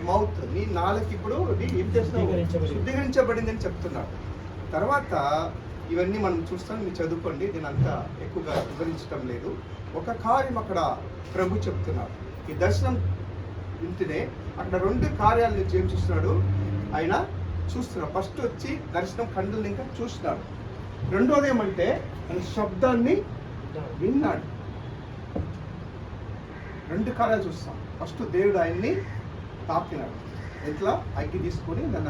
Mouth, నీ నాలుక ఇప్పుడు ఏం చేస్తున్నావు, శుద్ధీకరించబడిందని చెప్తున్నాడు. తర్వాత ఇవన్నీ మనం చూస్తాం, మీరు చదువుకోండి, నేను అంతా ఎక్కువగా వివరించడం లేదు. ఒక కార్యం అక్కడ ప్రభు చెప్తున్నాడు. ఈ దర్శనం వింటేనే అక్కడ 2 కార్యాల నుంచి ఏం చూస్తున్నాడు ఆయన చూస్తున్నాడు. ఫస్ట్ వచ్చి దర్శనం కండ్లను ఇంకా చూస్తున్నాడు. రెండోది ఏమంటే ఆయన శబ్దాన్ని విన్నాడు. 2 కార్యాలు చూస్తాం. ఫస్ట్ దేవుడు ఆయన్ని తాకినాడు. ఎట్లా అగ్గి తీసుకొని తన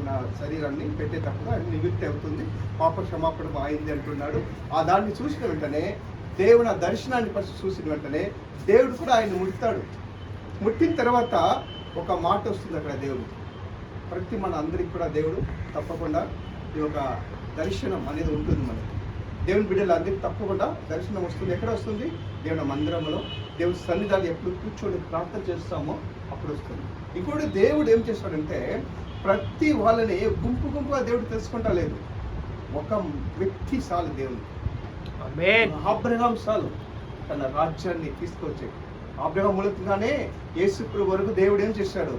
నా శరీరాన్ని పెట్టేటప్పుడు ఆయన నివృత్తి అవుతుంది, పాప క్షమాపణ అయింది అంటున్నాడు. ఆ దాన్ని చూసిన వెంటనే దేవుడు ఆ దర్శనాన్ని ఫస్ట్ చూసిన వెంటనే దేవుడు కూడా ఆయన ముడతాడు. ముట్టిన తర్వాత ఒక మాట వస్తుంది అక్కడ దేవుడు. ప్రతి మన అందరికి కూడా దేవుడు తప్పకుండా ఈ ఒక దర్శనం అనేది ఉంటుంది. మనకి దేవుని బిడ్డలు అందరికి తప్పకుండా దర్శనం వస్తుంది. ఎక్కడ వస్తుంది? దేవుని మందిరంలో, దేవుడి సన్నిధానం ఎప్పుడు కూర్చొని ప్రార్థన చేస్తామో అప్పుడు వస్తుంది. ఇంకోటి దేవుడు ఏం చేస్తాడంటే ప్రతి వాళ్ళని గుంపు గుంపుగా దేవుడు తెలుసుకుంటా లేదు. ఒక వ్యక్తి చాలు దేవుడు. అబ్రహాం చాలు తన రాజ్యాన్ని తీసుకొచ్చే. అబ్రహాం మూలంగానే యేసు వరకు దేవుడు ఏం చేశాడు?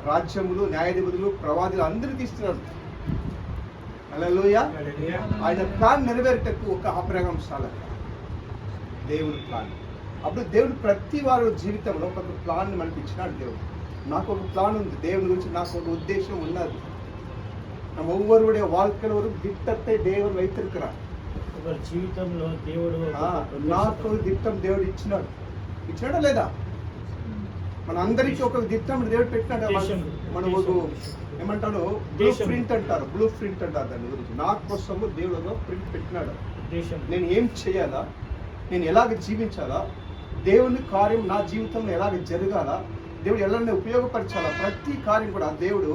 రాజ్యములు, న్యాయాధిపతులు, ప్రవాదులు అందరూ తీస్తున్నాడు. హల్లెలూయా. ఆయన ప్లాన్ నెరవేరేటకు ఒక అబ్రహాం చాలు దేవుడి ప్లాన్. అప్పుడు దేవుడు ప్రతి వారి జీవితంలో ఒక ప్లాన్ మనకి ఇచ్చినాడు. దేవుడు నాకు ఒక ప్లాన్ ఉంది, దేవుని గురించి నాకు ఒక ఉద్దేశం ఉన్నది. நம்ம ஒவ்வொருடைய வாழ்க்கையில ஒரு திட்டத்தை தேவன் வைத்திருக்கிறார். ఒక జీవితంలో దేవుడు నాకు ఒక దిట్టం దేవుడు ఇచ్చినాడా లేదా? మన అందరికీ ఒక దిట్టం దేవుడు పెట్టినాడు. మనం ఏమంటాడు బ్లూ ప్రింట్ అంటారు దాని గురించి. నా కోసము దేవుడు ఒక ప్రింట్ పెట్టినాడు. నేను ఏం చేయాలా, నేను ఎలాగ జీవించాలా, దేవుని కార్యం నా జీవితంలో ఎలాగ జరగాలా, దేవుడు ఎలా ఉపయోగపరచాలా, ప్రతి కార్యం కూడా దేవుడు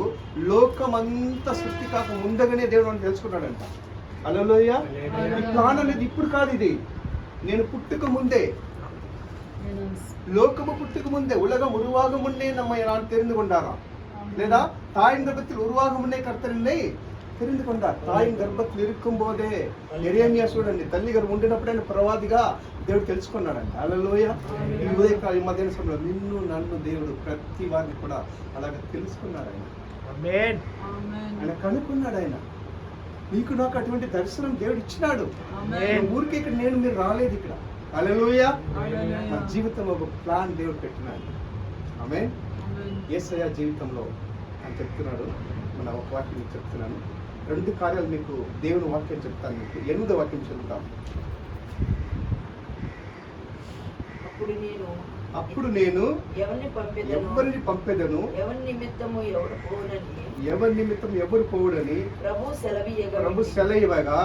లోకమంతా సృష్టి కాక ముందుగానే దేవుడు అని తెలుసుకున్నాడంట. హల్లెలూయా. ఈ ప్లాన్ అనేది ఇప్పుడు కాదు, ఇది నేను పుట్టుక ముందే, லோகம புட்டுக்கு முன்னே, உலகம் உருவாக முன்னே நம்மை நான் தெரிந்து கொண்டாரா లేదా தாயின் கர்ப்பத்தில் உருவாக முன்னே கர்த்தர் என்னை தெரிந்து கொண்டார். తాయిన్ గర్భத்தில் இருக்கும் పోదే యెరెమియా చూడండి, తల్లి గారు ఉండినప్పుడే ప్రవాదిగా దేవుడు తెలుసుకున్నాడంట. హల్లెలూయా. ఈ ఉదయకాల మధ్యాహ్న సమయంలో నిన్ను నన్ను దేవుడు ప్రతి వారిని కూడా అలాగే తెలుసుకున్నాడు. ఆయన కనుక్కున్నాడు. ఆయన నీకు నాకు అటువంటి దర్శనం దేవుడు ఇచ్చినాడు. ఊరికి ఇక్కడ మీరు రాలేదు ఇక్కడ. హల్లెలూయా. మన జీవితంలో ఒక ప్లాన్ దేవుడు పెట్టినాడు. ఆమేన్. యేసయ్య జీవితంలో అని చెప్తున్నాడు. మన ఒక వాక్యం చెప్తున్నాను. 2 కార్యాలు మీకు దేవుని వాక్యం చెప్తాను. మీకు 8వ వాక్యం చదువుతాం. అప్పుడు నేను ఎవరిని పంపెదను, ఎవరి నిమిత్తం ఎవరు పోవుడని ప్రభు సెలవియగా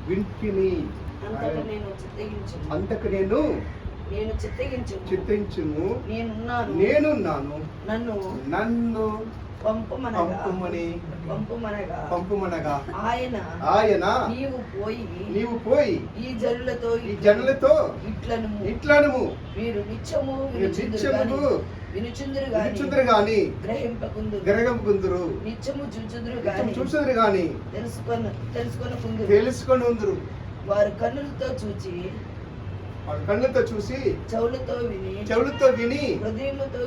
వింటిని. అంతకు నేను చిత్తగించును, నేనున్నాను, నన్ను పంపుమనగా ఆయన నీవు పోయి ఈ జనులతో ఇట్లనము మీరు నిత్యము వినుచుందురు గాని గ్రహింపకుందురు, నిత్యము చూచుదురు గాని తెలుసుకొనుందురు. వారు కన్నులతో చూసి చెవులతో విని హృదయముతో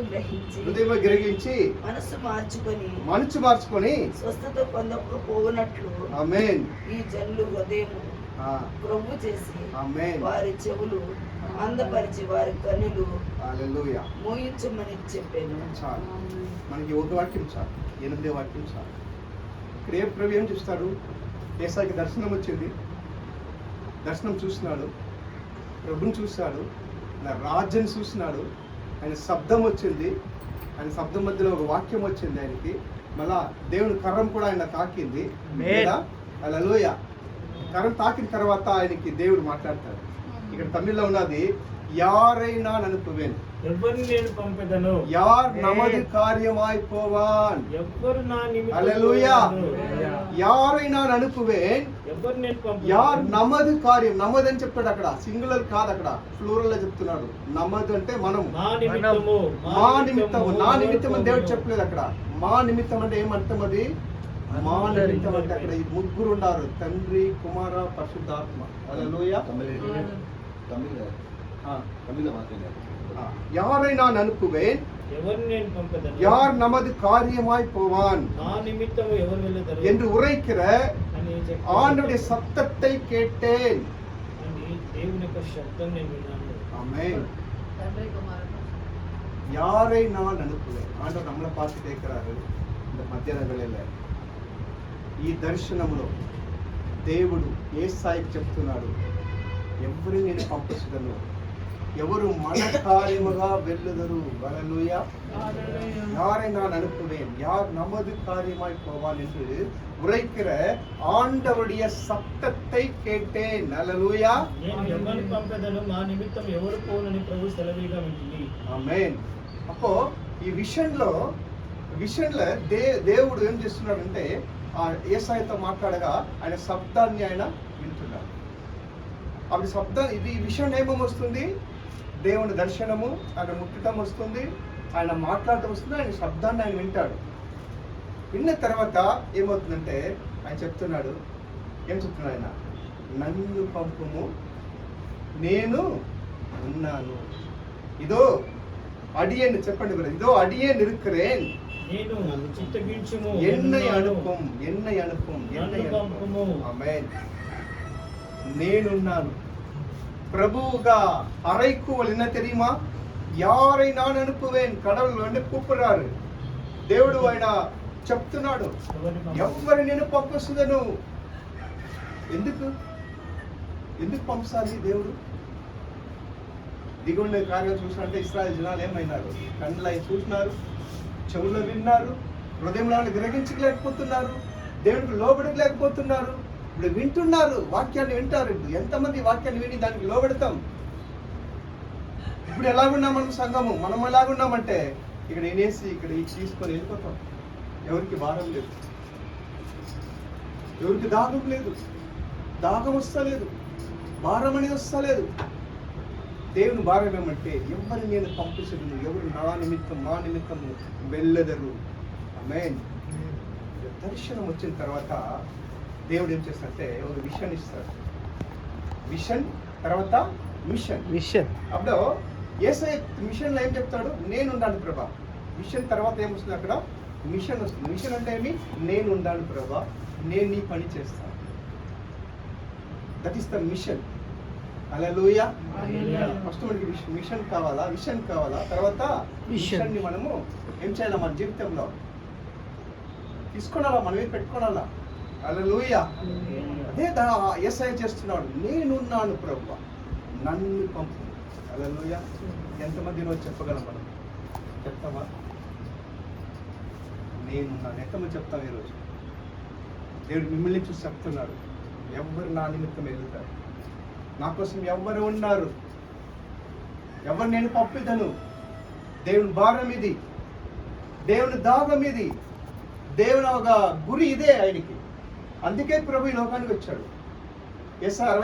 గ్రహించి మనసు మార్చుకొని స్వస్థత పొందకపోవునట్లు ఆమేన్ ఈ జనులు హృదయము ప్రభు చేసి ఆమేన్ వారి చెవులు అందపరిచి వారి కన్నులు హల్లెలూయా మోయించమని చెప్పాను. చాలు మనకి ఒక వాక్యం చాలు, 8వ వాక్యం చాలు. ఇక్కడ ప్రభు ఏం చూస్తాడు? యేసయ్యకి దర్శనం వచ్చింది, దర్శనం చూసినాడు, ప్రభుని చూశాడు, ఆయన రాజ్యాన్ని చూసినాడు, ఆయన శబ్దం వచ్చింది, ఆయన శబ్దం మధ్యలో ఒక వాక్యం వచ్చింది ఆయనకి. మళ్ళా దేవుని కర్రం కూడా ఆయన తాకింది. హల్లెలూయ. కర్రం తాకిన తర్వాత ఆయనకి దేవుడు మాట్లాడతాడు. ఇక్కడ తమిళ్లో ఉన్నది யாரைனா அனுப்புவேன், ఎవరిని నేను పంపెదను, யார் நமது காரியமாய் போவான், ఎవరు నా నిమిత్తం. హల్లెలూయా. யாரை நான் అనుపువేన్, ఎవరిని నేను పంపెదను, యార్ నమదు కార్యం. నమదు అని చెప్తాడు అక్కడ, సింగులర్ కాదు, అక్కడ ప్లూరల్ లో చెప్తున్నాడు. నమదు అంటే మనము, మా నిమిత్తము. నా నిమిత్తం అని దేవుడు చెప్పలేదు అక్కడ. మా నిమిత్తం అంటే ఏమర్థం? అది మా నిమిత్తం అంటే అక్కడ 3 ఉన్నారు, తండ్రి, కుమార, పరిశుద్ధాత్మ. హల్లెలూయా. யாரை நான் அனுப்புவேன், ఎవరిని నేను పంపెదను? யார் நமது காரியமாய் போவான் నా నిమిత్తము ఎవరు వెళ్ళెదరు என்று உரைக்கிற అని చెప్పి ஆண்டவருடைய சத்தத்தை கேட்டேன். అని దేవుని యొక్క శబ్దం నేను విన్నాను. ஆமென். யாரை நான் அனுப்புவேன்? ஆண்டவர் நம்மளை பார்த்து கேட்கிறாரு இந்த మధ్యాహ్న వేళలో. ఈ దర్శనంలో దేవుడు యేసాయికి చెప్తున్నాడు, ఎవరు నేను పంపించదను, ఎవరు మన కార్యముగా వెళ్ళుదరు. హల్లెలూయా. யாரை நான் அனுப்புவேன், யார் நமது காரியமாய் போவான் என்று உரைக்கிற ஆண்டவருடைய சத்தத்தை கேட்டேன். ஹல்லேலூயா. నేను ఎవరిని పంపెదను, మా నిమిత్తం ఎవరు పోనని ప్రభు సెలవీగా వింటుంది. ఆమేన్. అప్పో ఈ విషయంలో దేవుడు ఏం చేస్తున్నాడంటే ఆ యేసాయితో మాట్లాడగా ఆయన శబ్దాన్ని ఆయన వింటున్నాడు. అప్పుడు శబ్దం ఇది ఈ విషయం ఏమొస్తుంది, దేవుని దర్శనము ఆయన ముట్టడం వస్తుంది, ఆయన మాట్లాడటం వస్తుంది, ఆయన శబ్దాన్ని ఆయన వింటాడు. విన్న తర్వాత ఏమవుతుందంటే ఆయన చెప్తున్నాడు, ఏం చెప్తున్నాడు ఆయన, నన్ను పంపుము, నేను ఉన్నాను. ఇదో అడియన్ చెప్పండి బ్రదర్, ఇదో అడియన్ இருக்கிறேன், నేను చిత్తగించుము, என்னை அனுப்பும், என்னை அனுப்பும், என்னை పంపుము. ఆమేన్. నేనున్నాను. ప్రభువుగా அறைக்கூவல் என்ன தெரியுமா, யாரை நான் அனுப்புவேன், கடவுள் வந்து கூப்பிடுறாரு. దేవుడు ఆయన చెప్తున్నాడు, ఎవరు నేను పంపిస్తుదను. ఎందుకు పంపాలి దేవుడు? దిగుండే కార్యాలు చూసినట్టే ఇశ్రాయేలు జనాలు ఏమైనారు, కళ్ళలో అవి చూసినారు, చెవుల్లో విన్నారు, హృదయంలో గ్రహించలేకపోతున్నారు, దేవుడికి లోబడలేకపోతున్నారు. ఇప్పుడు వింటున్నారు, వాక్యాన్ని వింటారు. ఎంతమంది వాక్యాన్ని విని దానికి లోబడతాం? ఇప్పుడు ఎలాగున్నాం మనం సంఘము, మనం ఎలాగున్నామంటే ఇక్కడ వినేసి ఇక్కడ తీసుకొని వెళ్ళిపోతాం. ఎవరికి భారం లేదు, ఎవరికి దాహం లేదు, దాహం వస్తలేదు, భారం అనేది వస్తలేదు. దేవుని భారం ఏమంటే ఎవరు నేను పంపించను, ఎవరు నా నిమిత్తం మా నిమిత్తము వెళ్ళెదరు. ఆమేన్. దర్శనం వచ్చిన తర్వాత దేవుడు ఏం చేస్తాడంటే ఒక విషన్ ఇస్తాడు. విషన్ తర్వాత మిషన్. అప్పుడు యేసయ్య మిషన్లో ఏం చెప్తాడు, నేను ఉండాలి ప్రభా. మిషన్ తర్వాత ఏమొస్తుంది, అక్కడ మిషన్ వస్తుంది. మిషన్ అంటే ఏమి, నేను ఉండాలి ప్రభా, నేను నీ పని చేస్తాను. That is the mission. Hallelujah. First మనకి మిషన్ కావాలా, విషన్ కావాలా, తర్వాత మిషన్ ని మనము ఏం చేయాలి, మన జీవితంలో తీసుకోవాలా, మనమే పెట్టుకోవాలా. హల్లెలూయా. అదే యేసయ్య చేస్తున్నాడు, నేనున్నాను ప్రభువా, నన్ను పంపు. హల్లెలూయా. ఎంతమంది ఈరోజు చెప్పగలం, మనం చెప్తామా? నేనున్నాను. ఎంతమంది చెప్తాం ఈరోజు? దేవుడు మిమ్మల్ని చూసి చెప్తున్నాడు, ఎవరు నా నిమిత్తం వెళ్తారు, నా కోసం ఎవరు ఉన్నారు, ఎవరు నేను పంపిదను. దేవుని భారం ఇది, దేవుని దాగం ఇది, దేవుని ఒక గురి ఇదే ఆయనకి. అందుకే ప్రభు ఈ లోకానికి వచ్చాడు. యేసయ్య